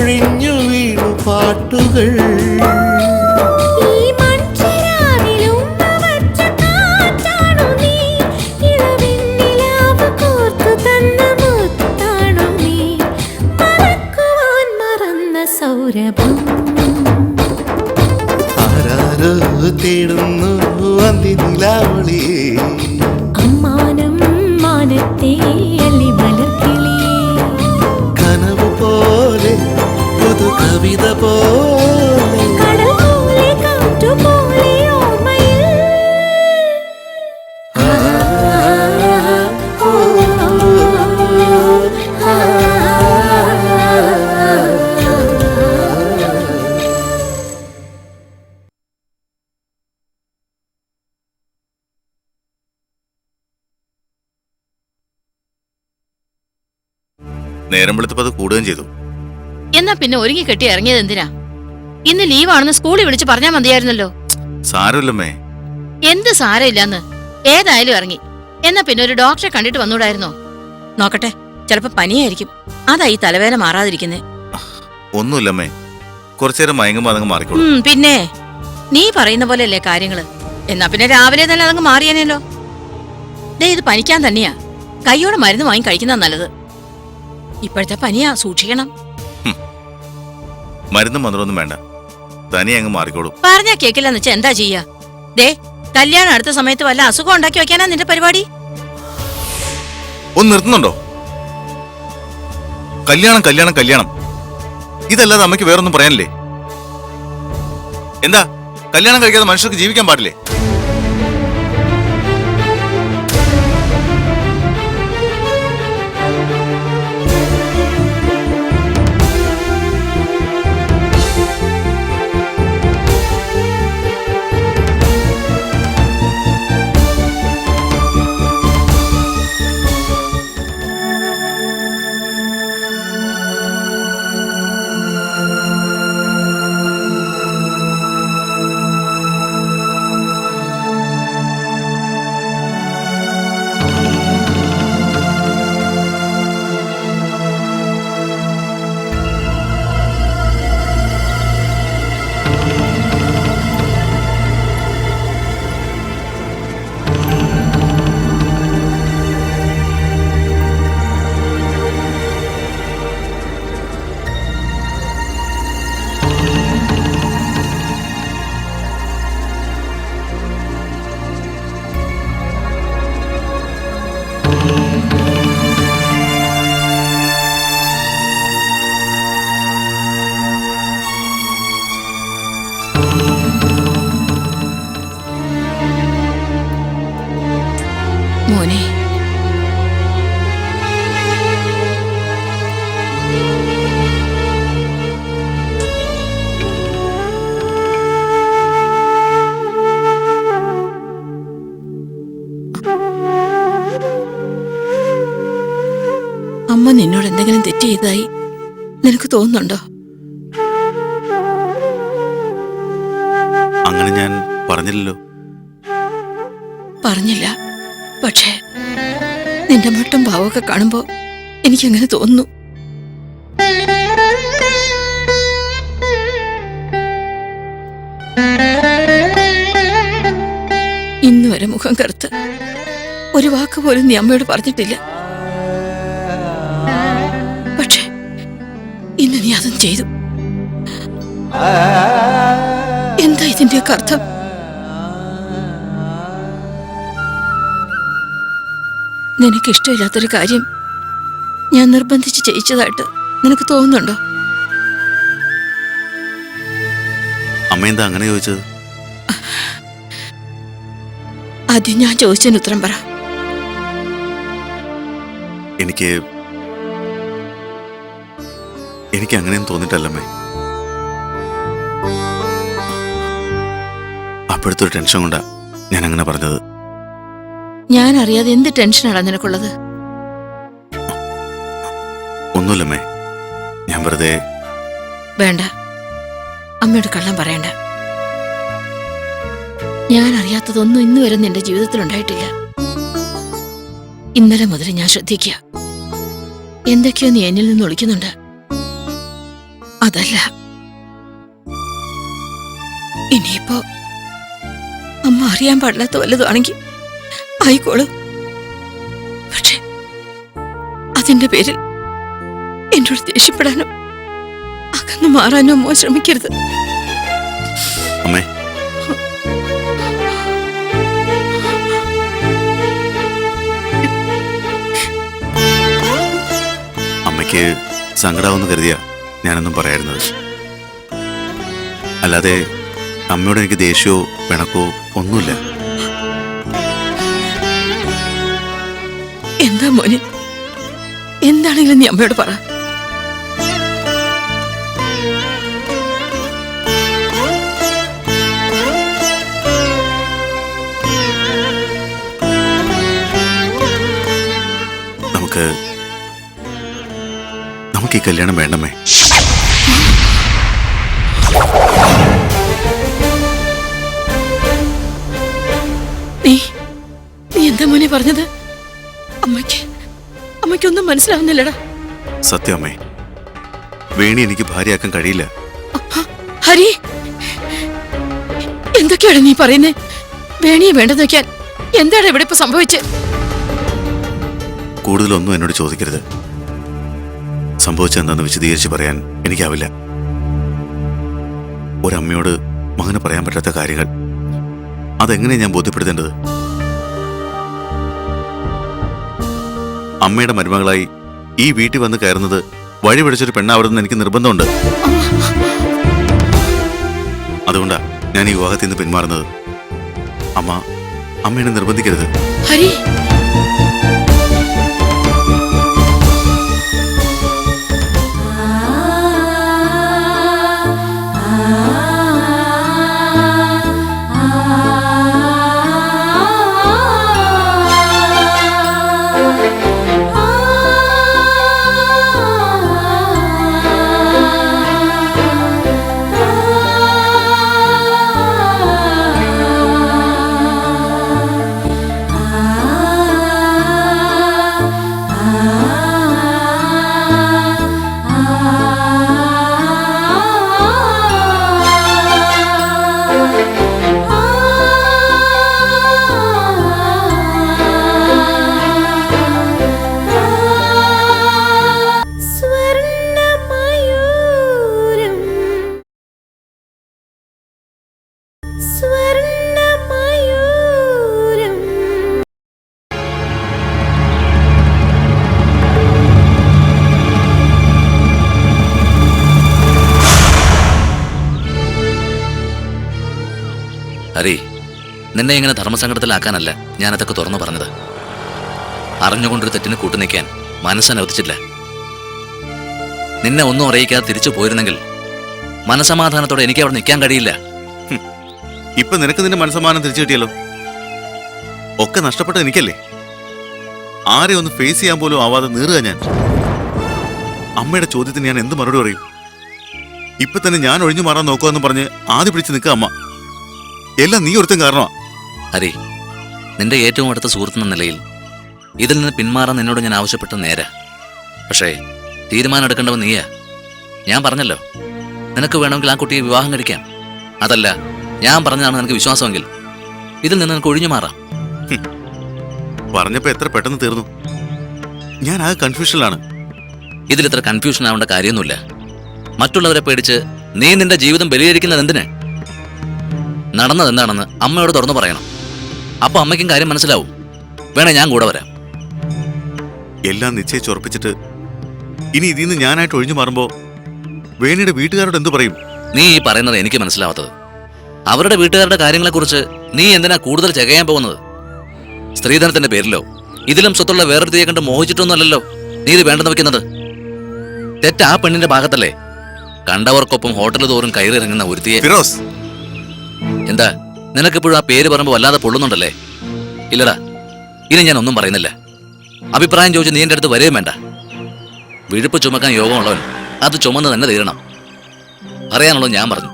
പൊഴിഞ്ഞു വീണു പാട്ടുകൾ. ആരാരോ തേടുന്നു അന്തിനിലാവളി, അമ്മാനം മാനത്തെ അല്ലിമലർക്കിളി. കനവ് പോലെ പുതു കവിത പോലെ, കടൽ പോലെ കാറ്റുപോലെ ഓർമ്മയിൽ. നേരം വെളുത്തപ്പോ അത് കൂടുകയും ചെയ്തു. എന്നാ പിന്നെ ഒരുങ്ങി കെട്ടി ഇറങ്ങിയത് എന്തിനാ? ഇന്ന് ലീവാണെന്ന് സ്കൂളിൽ വിളിച്ച് പറഞ്ഞാൽ മതിയായിരുന്നല്ലോ. സാരമില്ലമ്മേ. എന്ത് സാരമില്ലാന്ന്? ഏതായാലും ഇറങ്ങി. എന്നാ പിന്നെ ഒരു ഡോക്ടറെ കണ്ടിട്ട് വന്നൂടായിരുന്നോ? നോക്കട്ടെ, ചിലപ്പോ പനിയായിരിക്കും. അതാ ഈ തലവേദന മാറാതിരിക്കുന്നേ. ഒന്നുമില്ലമ്മേ, കുറച്ചേരം മയങ്ങുമ്പോ അതങ്ങ് മാറിക്കോളൂ. പിന്നെ നീ പറയുന്ന പോലെയല്ലേ കാര്യങ്ങള്. എന്നാ പിന്നെ രാവിലെ തന്നെ അതങ്ങ് മാറിയാനല്ലോ. ദേ, ഇത് പനിക്കാൻ തന്നെയാ. കൈയോടെ മരുന്ന് വാങ്ങി കഴിക്കുന്ന നല്ലത്. ഇപ്പോഴത്തെ പനിയാ, സൂക്ഷിക്കണം. മരുന്നും മന്ത്രമൊന്നും വേണ്ട, തനി അങ്ങ് മാറിക്കോളൂ. പറഞ്ഞാ കേക്കില്ലെന്ന് വെച്ചാ എന്താ ചെയ്യാ? ദേ, കല്യാണം അടുത്ത സമയത്ത് വല്ല അസുഖം ഉണ്ടാക്കി വെക്കാനാ നിന്റെ പരിപാടി? ഒന്ന് നിർത്തുന്നുണ്ടോ? കല്യാണം കല്യാണം കല്യാണം, ഇതല്ലാതെ അമ്മയ്ക്ക് വേറൊന്നും പറയാനില്ലേ? എന്താ, കല്യാണം കഴിക്കാതെ മനുഷ്യർക്ക് ജീവിക്കാൻ പാടില്ലേ? മോനെ, അമ്മ നിന്നോട് എന്തെങ്കിലും തെറ്റ് ചെയ്തതായി നിനക്ക് തോന്നുന്നുണ്ടോ? അങ്ങനെ ഞാൻ പറഞ്ഞില്ലല്ലോ. പറഞ്ഞില്ല, പക്ഷേ നിന്റെ മട്ടും ഭാവമൊക്കെ കാണുമ്പോ എനിക്കങ്ങനെ തോന്നുന്നു. ഇന്നുവരെ മുഖം കറുത്ത് ഒരു വാക്ക് പോലും നീ അമ്മയോട് പറഞ്ഞിട്ടില്ല. പക്ഷെ ഇന്ന് നീ അതും ചെയ്തു. എന്താ ഇതിന്റെയൊക്കെ അർത്ഥം? നിനക്കിഷ്ടമില്ലാത്തൊരു കാര്യം ഞാൻ നിർബന്ധിച്ച് ചെയ്യിച്ചതായിട്ട് നിനക്ക് തോന്നുന്നുണ്ടോ? അമ്മ എന്താ അങ്ങനെ ചോദിച്ചത്? ആദ്യം ഞാൻ ചോദിച്ചതിന് ഉത്തരം പറ. എനിക്ക് അങ്ങനെയൊന്നും തോന്നിട്ടല്ലമ്മേ. അപ്പോഴത്തെ ഒരു ടെൻഷൻ കൊണ്ടാ ഞാൻ അങ്ങനെ പറഞ്ഞത്. ഞാൻ അറിയാതെ എന്ത് ടെൻഷനാണ് നിനക്കുള്ളത്? ഒന്നുമില്ലമ്മേ, ഞാൻ വെറുതെ. വേണ്ട, അമ്മയോട് കള്ളം പറയണ്ട. ഞാൻ അറിയാത്തതൊന്നും ഇന്ന് വരെ നിന്റെ ജീവിതത്തിൽ ഉണ്ടായിട്ടില്ല. ഇന്നലെ മുതൽ ഞാൻ ശ്രദ്ധിക്കുക. എന്തൊക്കെയോ നീ എന്നിൽ നിന്ന് ഒളിക്കുന്നുണ്ട്. അതല്ല, ഇനിയിപ്പോ അമ്മ അറിയാൻ പാടില്ലാത്ത വല്ലതുമാണെങ്കിൽ ആയിക്കോളൂ. പക്ഷെ അതിന്റെ പേരിൽ എന്നോട് ദേഷ്യപ്പെടാനോ അകന്നു മാറാനോ അമ്മ ശ്രമിക്കരുത്. അമ്മേ, അമ്മയ്ക്ക് സങ്കടാവെന്ന് കരുതിയ ഞാനൊന്നും പറയായിരുന്നത്. അല്ലാതെ അമ്മയോട് എനിക്ക് ദേഷ്യമോ പിണക്കോ ഒന്നുമില്ല. എന്താ മോനെ, എന്താണെങ്കിലും നീ അമ്മയോട് പറ. നമുക്ക് ഈ കല്യാണം വേണ്ടമേ. നീ എന്താ മോനെ പറഞ്ഞത്? അമ്മയ്ക്കൊന്നും മനസ്സിലാവുന്നില്ലടാ. സത്യമേ, വേണി എനിക്ക് ഭാര്യയാക്കാൻ കഴിയില്ല. ഹരി, എന്തൊക്കെയാണ് നീ പറയുന്നേ? വേണിയെ വേണ്ടെന്ന് വെക്കാൻ എന്താണ് ഇവിടെ ഇപ്പൊ സംഭവിച്ചത്? കൂടുതലൊന്നും എന്നോട് ചോദിക്കരുത്. സംഭവിച്ചെന്താന്ന് വിശദീകരിച്ച് പറയാൻ എനിക്കാവില്ല. ഒരമ്മയോട് മകന് പറയാൻ പറ്റാത്ത കാര്യങ്ങൾ അതെങ്ങനെയാ ഞാൻ ബോധ്യപ്പെടുത്തേണ്ടത്? അമ്മയുടെ മരുമകളായി ഈ വീട്ടിൽ വന്ന് കയറുന്നത് വഴി പിടിച്ചൊരു പെണ്ണാവരുതെന്ന് എനിക്ക് നിർബന്ധമുണ്ട്. അതുകൊണ്ടാ ഞാൻ ഈ വിവാഹത്തിൽ നിന്ന് പിന്മാറുന്നത്. അമ്മയെ നിർബന്ധിക്കരുത്. ഹരി, ഹരി, നിന്നെ ഇങ്ങനെ ധർമ്മസങ്കടത്തിലാക്കാനല്ല ഞാനതൊക്കെ തുറന്നു പറഞ്ഞത്. അറിഞ്ഞുകൊണ്ടൊരു തെറ്റിന് കൂട്ടുനിൽക്കാൻ മനസ്സനുവദിച്ചില്ല. നിന്നെ ഒന്നും അറിയിക്കാതെ തിരിച്ചു പോയിരുന്നെങ്കിൽ മനസമാധാനത്തോടെ എനിക്ക് അവിടെ നിൽക്കാൻ കഴിയില്ല. ഇപ്പൊ നിനക്ക് നിന്റെ മനസ്സമാധാനം തിരിച്ചു കിട്ടിയല്ലോ. ഒക്കെ നഷ്ടപ്പെട്ടത് എനിക്കല്ലേ? ആരെ ഒന്ന് ഫേസ് ചെയ്യാൻ പോലും ആവാതെ നീറുക ഞാൻ. അമ്മയുടെ ചോദ്യത്തിന് ഞാൻ എന്ത് മറുപടി പറയും? ഇപ്പൊ തന്നെ ഞാൻ ഒഴിഞ്ഞു മാറാൻ നോക്കുമെന്ന് പറഞ്ഞ് ആദ്യം പിടിച്ച് നിൽക്കുക അമ്മ. എല്ലാം നീ ഒരുത്തൻ കാരണമാ. ഹരി, നിന്റെ ഏറ്റവും അടുത്ത സുഹൃത്തെന്ന നിലയിൽ ഇതിൽ നിന്ന് പിന്മാറാൻ നിന്നോട് ഞാൻ ആവശ്യപ്പെട്ട നേരെ. പക്ഷേ തീരുമാനം എടുക്കേണ്ടവൻ നീയാ. ഞാൻ പറഞ്ഞല്ലോ, നിനക്ക് വേണമെങ്കിൽ ആ കുട്ടിയെ വിവാഹം കഴിക്കാം. അതല്ല, ഞാൻ പറഞ്ഞതാണ് നിനക്ക് വിശ്വാസമെങ്കിൽ ഇതിൽ നിന്ന് നിനക്ക് ഒഴിഞ്ഞു മാറാം. പറഞ്ഞപ്പോ എത്ര പെട്ടെന്ന് തീർന്നു. ഞാൻ ആ കൺഫ്യൂഷനിലാണ്. ഇതിലിത്ര കൺഫ്യൂഷൻ ആവേണ്ട കാര്യമൊന്നുമില്ല. മറ്റുള്ളവരെ പേടിച്ച് നീ നിന്റെ ജീവിതം ബലികരിക്കുന്നത് എന്തിന്? നടന്നത് എന്താണെന്ന് അമ്മയോട് തുറന്നു പറയണം. അപ്പൊ അമ്മയ്ക്കും കാര്യം മനസ്സിലാവും. വേണേ ഞാൻ കൂടെ വരാം. എല്ലാം നിശ്ചയിച്ചുറപ്പിച്ചിട്ട് ഇനി ഇതിൽ നിന്ന് ഞാനായിട്ട് ഒഴിഞ്ഞു മാറുമ്പോ വേണിയുടെ വീട്ടുകാരോട് എന്തു പറയും? നീ ഈ പറയുന്നത് എനിക്ക് മനസ്സിലാവാത്തത്. അവരുടെ വീട്ടുകാരുടെ കാര്യങ്ങളെക്കുറിച്ച് നീ എന്തിനാ കൂടുതൽ ചെകയാൻ പോകുന്നത്? സ്ത്രീധനത്തിന്റെ പേരിലോ ഇതിലും സ്വത്തുള്ള വേറൊരുത്തിയെ കണ്ട് മോഹിച്ചിട്ടൊന്നുമല്ലല്ലോ നീ ഇത് വേണ്ടെന്ന് വെക്കുന്നത്. തെറ്റ് ആ പെണ്ണിന്റെ ഭാഗത്തല്ലേ? കണ്ടവർക്കൊപ്പം ഹോട്ടൽ തോറും കയറിയിറങ്ങുന്ന ഒരുത്തിയെ. ഫിറോസ്, എന്താ നിനക്കിപ്പോഴും ആ പേര് പറയുമ്പോൾ വല്ലാതെ പൊള്ളുന്നുണ്ടല്ലേ? ഇല്ലടാ, ഇനി ഞാൻ ഒന്നും പറയുന്നില്ല. അഭിപ്രായം ചോദിച്ച് നീ എൻ്റെ അടുത്ത് വരികയും വേണ്ട. വിഴുപ്പ് ചുമക്കാൻ യോഗമുള്ളവൻ അത് ചുമന്ന് തന്നെ തീരണം. പറയാനുള്ളത് ഞാൻ പറഞ്ഞു.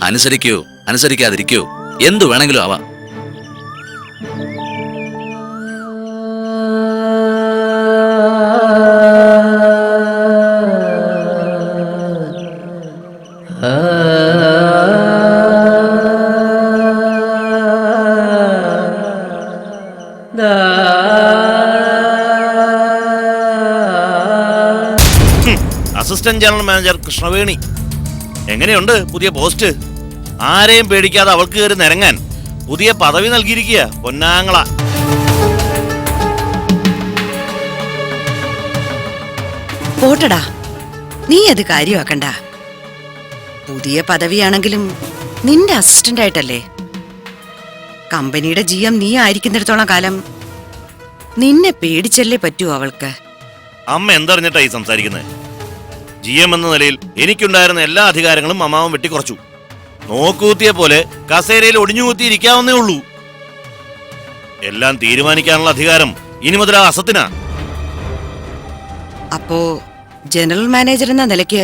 അനുസരിക്കുകയോ അനുസരിക്കാതിരിക്കുകയോ എന്തു വേണമെങ്കിലും ആവാം. അസിസ്റ്റന്റ് ജനറൽ മാനേജർ കൃഷ്ണവേണി, എങ്ങനെയുണ്ട് പുതിയ പോസ്റ്റ്? ആരെയും പേടിക്കാതെ അവൾക്ക് കയറി നിരങ്ങാൻ പുതിയ പദവി നൽകിയിരിക്കുക പൊന്നാങ്ങള. പോട്ടടാ, നീ അത് കാര്യമാക്കണ്ട. പുതിയ പദവിയാണെങ്കിലും നിന്റെ അസിസ്റ്റന്റ് ആയിട്ടല്ലേ. കമ്പനിയുടെ GM നീ ആയിരിക്കുന്നിടത്തോളം കാലം നിന്നെ പേടിച്ചല്ലേ പറ്റൂ അവൾക്ക്. അമ്മ എന്തറിഞ്ഞിട്ടായി സംസാരിക്കുന്നത്? GM എന്ന നിലയിൽ എനിക്കുണ്ടായിരുന്ന എല്ലാ അധികാരങ്ങളും അമ്മാവൻ വെട്ടിക്കുറച്ചു. നോക്കൂത്തിയെ പോലെ കസേരയിൽ ഒടിഞ്ഞുകൂത്തിയിരിക്കാവുന്നേ ഉള്ളൂ. എല്ലാം തീരുമാനിക്കാനുള്ള അധികാരം ഇനി മുതൽ ആ അസത്തിനാ. അപ്പോ ജനറൽ മാനേജർ എന്ന നിലയ്ക്ക്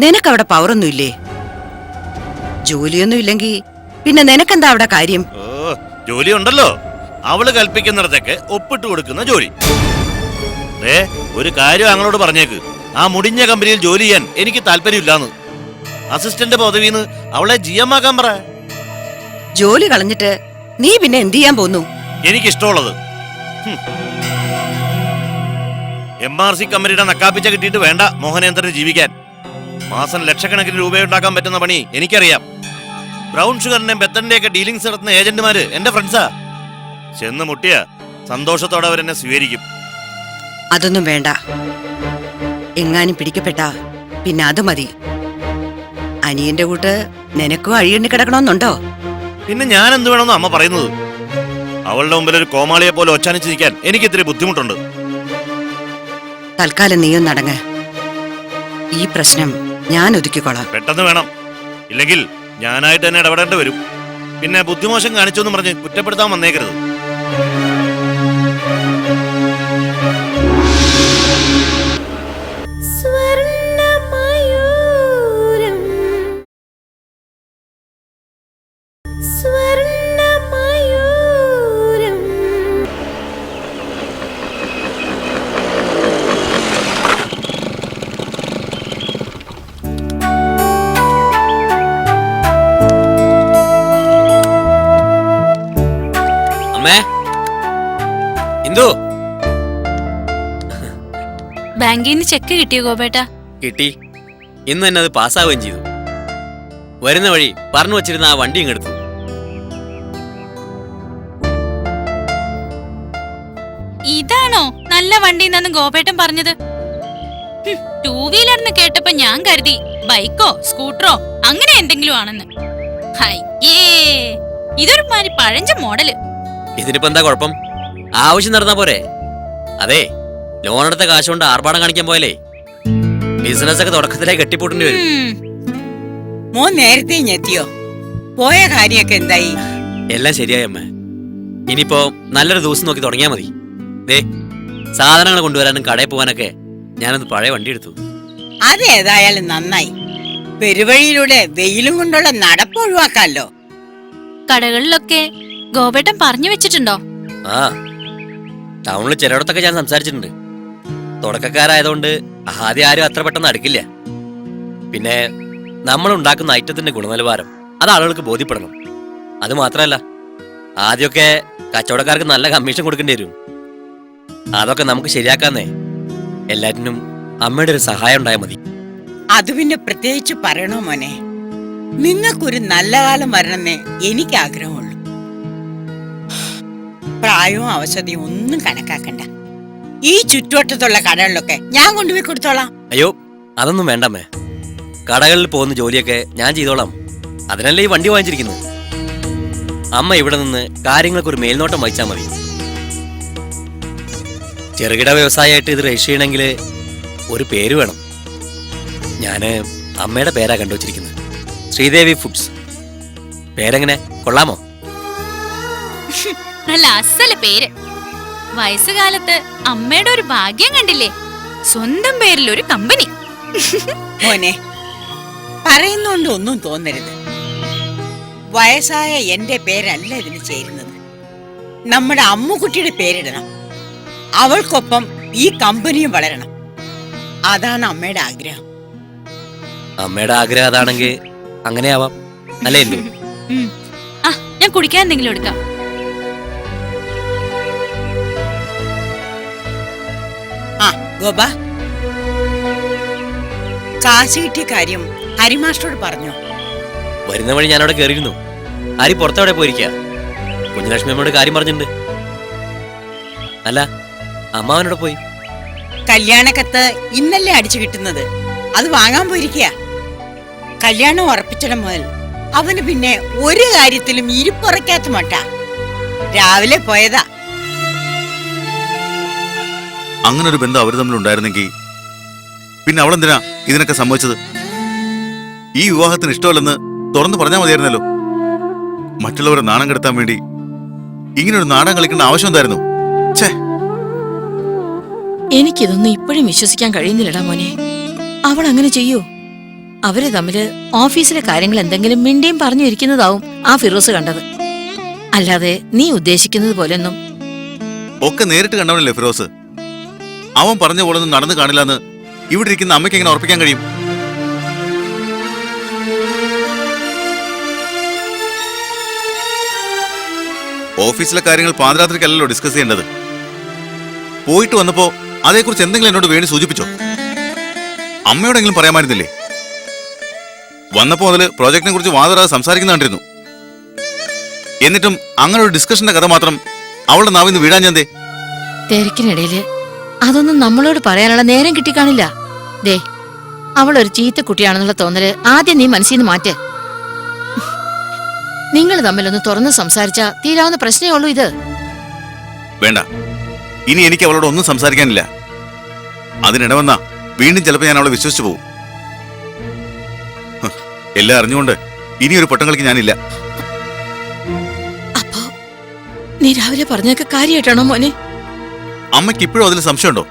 നിനക്കവിടെ പവറൊന്നുമില്ലേ? ജോലിയൊന്നും ഇല്ലെങ്കിൽ പിന്നെ നിനക്കെന്താ അവിടെ കാര്യം? ജോലി ഉണ്ടല്ലോ, അവള് കൽപ്പിക്കുന്നിടത്തൊക്കെ ഒപ്പിട്ട് കൊടുക്കുന്ന ജോലി. ഒരു കാര്യം ഞങ്ങളോട് പറഞ്ഞേക്ക്, ആ മുടിഞ്ഞ കമ്പനിയിൽ ജോലി ചെയ്യാൻ എനിക്ക് താല്പര്യമില്ലാന്ന്. അസിസ്റ്റന്റ് പദവിന്ന് അവളെ GM ആക്കാൻ പറ. ജോലി കളഞ്ഞിട്ട് നീ പിന്നെ എന്ത് ചെയ്യാൻ പോന്നു? എനിക്കിഷ്ടമുള്ളത്. MRC കമ്പനിയുടെ നക്കാപ്പിച്ച കിട്ടിയിട്ട് വേണ്ട മോഹനേന്ദ്രന് ജീവിക്കാൻ. മാസം ലക്ഷക്കണക്കിന് രൂപയുണ്ടാക്കാൻ പറ്റുന്ന പണി എനിക്കറിയാം. ബ്രൗൺ ഷുഗറിന്റെയും ബെത്തന്റെയൊക്കെ ഡീലിംഗ്സ് നടത്തുന്ന ഏജന്റുമാര് എന്റെ ഫ്രണ്ട്സാ. ചെന്ന് മുട്ടിയ സന്തോഷത്തോടെ അവരെന്നെ സ്വീകരിക്കും. അതൊന്നും വേണ്ട. എങ്ങാനും പിടിക്കപ്പെട്ട പിന്നെ അത് മതി. അനിയന്റെ കൂട്ട് നിനക്കും അഴിയണ്ണി കിടക്കണമെന്നുണ്ടോ? പിന്നെ ഞാൻ എന്ത് വേണമെന്ന് അമ്മ പറയുന്നത്? അവളുടെ മുമ്പിൽ ഒരു കോമാളിയെ പോലെ ഒച്ചാനിച്ച് നിൽക്കാൻ എനിക്ക് ഇത്തിരി ബുദ്ധിമുട്ടുണ്ട്. തൽക്കാലം നീയും നടങ്ങ്. ഈ പ്രശ്നം ഞാൻ ഒതുക്കിക്കോളാം. പെട്ടെന്ന് വേണം, ഇല്ലെങ്കിൽ ഞാനായിട്ട് തന്നെ ഇടപെടേണ്ടി വരും. പിന്നെ ബുദ്ധിമോശം കാണിച്ചെന്നും പറഞ്ഞ് കുറ്റപ്പെടുത്താൻ വന്നേക്കരുത്. സ്വർണ്ണമയൂരം സ്വർണ്ണമയൂരം അമ്മേ, ഇന്ദു. ബാങ്കിൽ നിന്ന് ചെക്ക് കിട്ടിയോ ഗോപേട്ടാ? കിട്ടി. ഇന്ന് തന്നെ അത് പാസ്സാവുകയും ചെയ്തു. വരുന്ന വഴി പറഞ്ഞു വച്ചിരുന്ന ആ വണ്ടി ഇങ്ങെടുത്തു. ഇതാണോ നല്ല വണ്ടി എന്നാണ് ഗോപേട്ടൻ പറഞ്ഞത്? 2 വീലർന്ന് കേട്ടപ്പോ ഞാൻ കരുതി ബൈക്കോ സ്കൂട്ടറോ അങ്ങനെ എന്തെങ്കിലും ആണെന്ന്. ഹയ്യേ, ഇതൊരു മാതിരി പഴഞ്ച മോഡല്. ഇതിനിപ്പോ എന്താ കുഴപ്പം? ആവശ്യം നടന്നാ പോരെ. അതെ, ലോൺ എടുത്ത കാശ് കൊണ്ട് ആർഭാടം കാണിക്കാൻ പോയാലേ ബിസിനസ് ഒക്കെ തുടക്കത്തിലേ കെട്ടിപ്പൂട്ടേണ്ടി വരും. മോൻ നേരത്തെ എത്തിയോ? പോയ കാര്യമൊക്കെ എന്തായി? എല്ലാം ശരിയായി അമ്മ. ഇനിയിപ്പോ നല്ലൊരു ദിവസം നോക്കി തുടങ്ങിയാ മതി. ദേ, സാധനങ്ങൾ കൊണ്ടുവരാനും കടയിൽ പോകാനൊക്കെ ഞാനത് പഴയ വണ്ടി എടുത്തു. അതേതായാലും നന്നായി. പെരുവഴിയിലൂടെ വെയിലും കൊണ്ടുള്ള നടപ്പ് ഒഴിവാക്കാലോ. കടകളിലൊക്കെ ഗോപേട്ടൻ പറഞ്ഞു വെച്ചിട്ടുണ്ടോ? ആ, ടൗണിൽ ചിലയിടത്തൊക്കെ ഞാൻ സംസാരിച്ചിട്ടുണ്ട്. തുടക്കക്കാരായതുകൊണ്ട് ആദ്യം ആരും അത്ര പെട്ടെന്ന് അടുക്കില്ല. പിന്നെ നമ്മൾ ഉണ്ടാക്കുന്ന ഐറ്റത്തിന്റെ ഗുണനിലവാരം അത് ആളുകൾക്ക് ബോധ്യപ്പെടണം. അത് മാത്രമല്ല, ആദ്യമൊക്കെ കച്ചവടക്കാർക്ക് നല്ല കമ്മീഷൻ കൊടുക്കേണ്ടി വരും. അതൊക്കെ നമുക്ക് ശരിയാക്കാന്നേ. എല്ലാറ്റിനും അമ്മയുടെ ഒരു സഹായം ഉണ്ടായാൽ മതി. അത് പിന്നെ പ്രത്യേകിച്ച് പറയണോ മോനെ? നിങ്ങൾക്കൊരു നല്ല കാലം വരണമെന്നേ എനിക്ക് ആഗ്രഹമുള്ളൂ. പ്രായവും അവശതയും ഒന്നും കണക്കാക്കണ്ട. ഈ ചുറ്റുവട്ടത്തുള്ള കടകളിലൊക്കെ ഞാൻ കൊണ്ടുപോയി കൊടുത്തോളാം. അയ്യോ, അതൊന്നും വേണ്ടമ്മേ. കടകളിൽ പോകുന്ന ജോലിയൊക്കെ ഞാൻ ചെയ്തോളാം. അതിനല്ലേ ഈ വണ്ടി വാങ്ങിച്ചിരിക്കുന്നത്. അമ്മ ഇവിടെ നിന്ന് കാര്യങ്ങൾക്കൊരു മേൽനോട്ടം വഹിച്ചാൽ മതി. ചെറുകിട വ്യവസായമായിട്ട് ഇത് രജിസ്റ്റർ ചെയ്യണമെങ്കിൽ ഒരു പേര് വേണം. ഞാന് അമ്മയുടെ പേരാ കണ്ടുവച്ചിരിക്കുന്നത്, ശ്രീദേവി ഫുഡ്സ്. പേരെങ്ങനെ, കൊള്ളാമോ? നല്ല അസല പേര്. വയസ്സുകാലത്ത് അമ്മയുടെ ഒരു ഭാഗ്യം കണ്ടില്ലേ, സ്വന്തം പേരിൽ ഒരു കമ്പനി. മോനെ, പറയുന്നോണ്ട് ഒന്നും തോന്നരുത്. വയസ്സായ എന്റെ പേരല്ല ഇതിന് ചേരുന്നത്. നമ്മുടെ അമ്മുക്കുട്ടിയുടെ പേരിടണം. അവൾക്കൊപ്പം ഈ കമ്പനിയും വളരണം. അതാണ് അമ്മയുടെ ആഗ്രഹം. അമ്മയുടെ ആഗ്രഹം അതാണെങ്കിൽ അങ്ങനെയാവാം, അല്ലേ എന്തു? ഉം. ആ ഞാൻ കുടിക്കാൻ എന്തെങ്കിലും എടുക്കാം. ആ ഗോപ, കാശ് കിട്ടിയ കാര്യം ഹരിമാസ്റ്ററോട് പറഞ്ഞോ? വരുന്ന വഴി ഞാനവിടെ കയറിയിരുന്നു. ഹരി പുറത്തവിടെ പോയിരിക്കുക. കുഞ്ഞലക്ഷ്മി അമ്മയോട് കാര്യം പറഞ്ഞിട്ടുണ്ട്. അല്ല, അമ്മാവനോട് പോയി. കല്യാണക്കത്ത് ഇന്നല്ലേ അടിച്ചു കിട്ടുന്നത്, അത് വാങ്ങാൻ പോയിരിക്കുക. കല്യാണം ഉറപ്പിച്ചിടം മുതൽ അവന് പിന്നെ ഒരു കാര്യത്തിലും ഇരിപ്പുറയ്ക്കാത്ത മട്ട. രാവിലെ പോയതാ. അങ്ങനെ ഒരു ബന്ധം അവർ തമ്മിൽ ഉണ്ടായിരുന്നെങ്കിൽ പിന്നെ അവളെന്തിനാ ഇതിനൊക്കെ സമ്മതിച്ചത്? ഈ വിവാഹത്തിന് ഇഷ്ടമല്ലെന്ന് തുറന്നു പറഞ്ഞാൽ മതിയായിരുന്നല്ലോ. മറ്റുള്ളവരെ നാണം കെടുത്താൻ വേണ്ടി ഇങ്ങനൊരു നാടകം കളിക്കേണ്ട ആവശ്യം എന്തായിരുന്നു? ഛേ, എനിക്കിതൊന്നും ഇപ്പോഴും വിശ്വസിക്കാൻ കഴിയുന്നില്ലടാ മോനെ. അവൾ അങ്ങനെ ചെയ്യൂ? അവര് തമ്മില് ഓഫീസിലെ കാര്യങ്ങൾ എന്തെങ്കിലും മിണ്ടിയും പറഞ്ഞു ഇരിക്കുന്നതാവും ആ ഫിറോസ് കണ്ടത്. അല്ലാതെ നീ ഉദ്ദേശിക്കുന്നത് പോലെയൊന്നും. ഒക്കെ നേരിട്ട് കണ്ടവനല്ലേ ഫിറോസ്. അവൻ പറഞ്ഞ പോലെ ഒന്നും നടന്നു കാണില്ലെന്ന് ഇവിടെ ഇരിക്കുന്ന അമ്മയ്ക്ക് എങ്ങനെ ഉറപ്പിക്കാൻ കഴിയും? ഓഫീസിലെ കാര്യങ്ങൾ പാതിരാത്രിക്കല്ലല്ലോ ഡിസ്കസ് ചെയ്യേണ്ടത്. പോയിട്ട് വന്നപ്പോ അതേക്കുറിച്ച് എന്തെങ്കിലും എന്നോട് വേണ്ടി സൂചിപ്പിച്ചോ? അമ്മയോടെങ്കിലും പറയാമായിരുന്നില്ലേ? വന്നപ്പോ അതില് പ്രോജക്റ്റിനെ കുറിച്ച് വാതരാതെ സംസാരിക്കുന്ന കണ്ടിരുന്നു. എന്നിട്ടും അങ്ങനെ ഒരു ഡിസ്കഷന്റെ കഥ മാത്രം അവളുടെ നാവിന്ന് വീഴാൻ ഞാൻ തിരക്കിനിടയില് അതൊന്നും നമ്മളോട് പറയാനുള്ള നേരം കിട്ടിക്കാണില്ല. ദേ, അവളൊരു ചീത്ത കുട്ടിയാണെന്നുള്ള തോന്നല് ആദ്യം നീ മനസ്സിൽ നിന്ന് മാറ്റ്. നിങ്ങൾ തമ്മിലൊന്ന് തുറന്ന് സംസാരിച്ചാ തീരാവുന്ന പ്രശ്നമേ ഉള്ളൂ ഇത്. വേണ്ട, ഇനി എനിക്ക് അവളോട് ഒന്നും സംസാരിക്കാനില്ല. അതിനിടവന്നാ വീണ്ടും ചിലപ്പോൾ ഞാൻ അവളെ വിശ്വസിച്ചു പോകും. എല്ലാം അറിഞ്ഞുകൊണ്ട് ഇനിയൊരു പൊട്ടം കളിക്ക് ഞാനില്ല. അപ്പോ നീ രാവിലെ പറഞ്ഞൊക്കെ കാര്യമായിട്ടാണോ മോനെ? അമ്മയ്ക്ക് ഇപ്പോഴും അതിൽ സംശയമുണ്ടോ?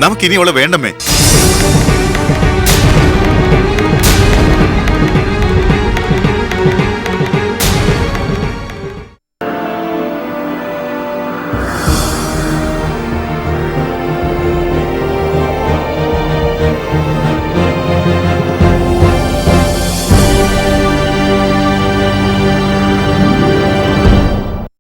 നമുക്ക് ഇനി അവളെ വേണ്ടമ്മേ.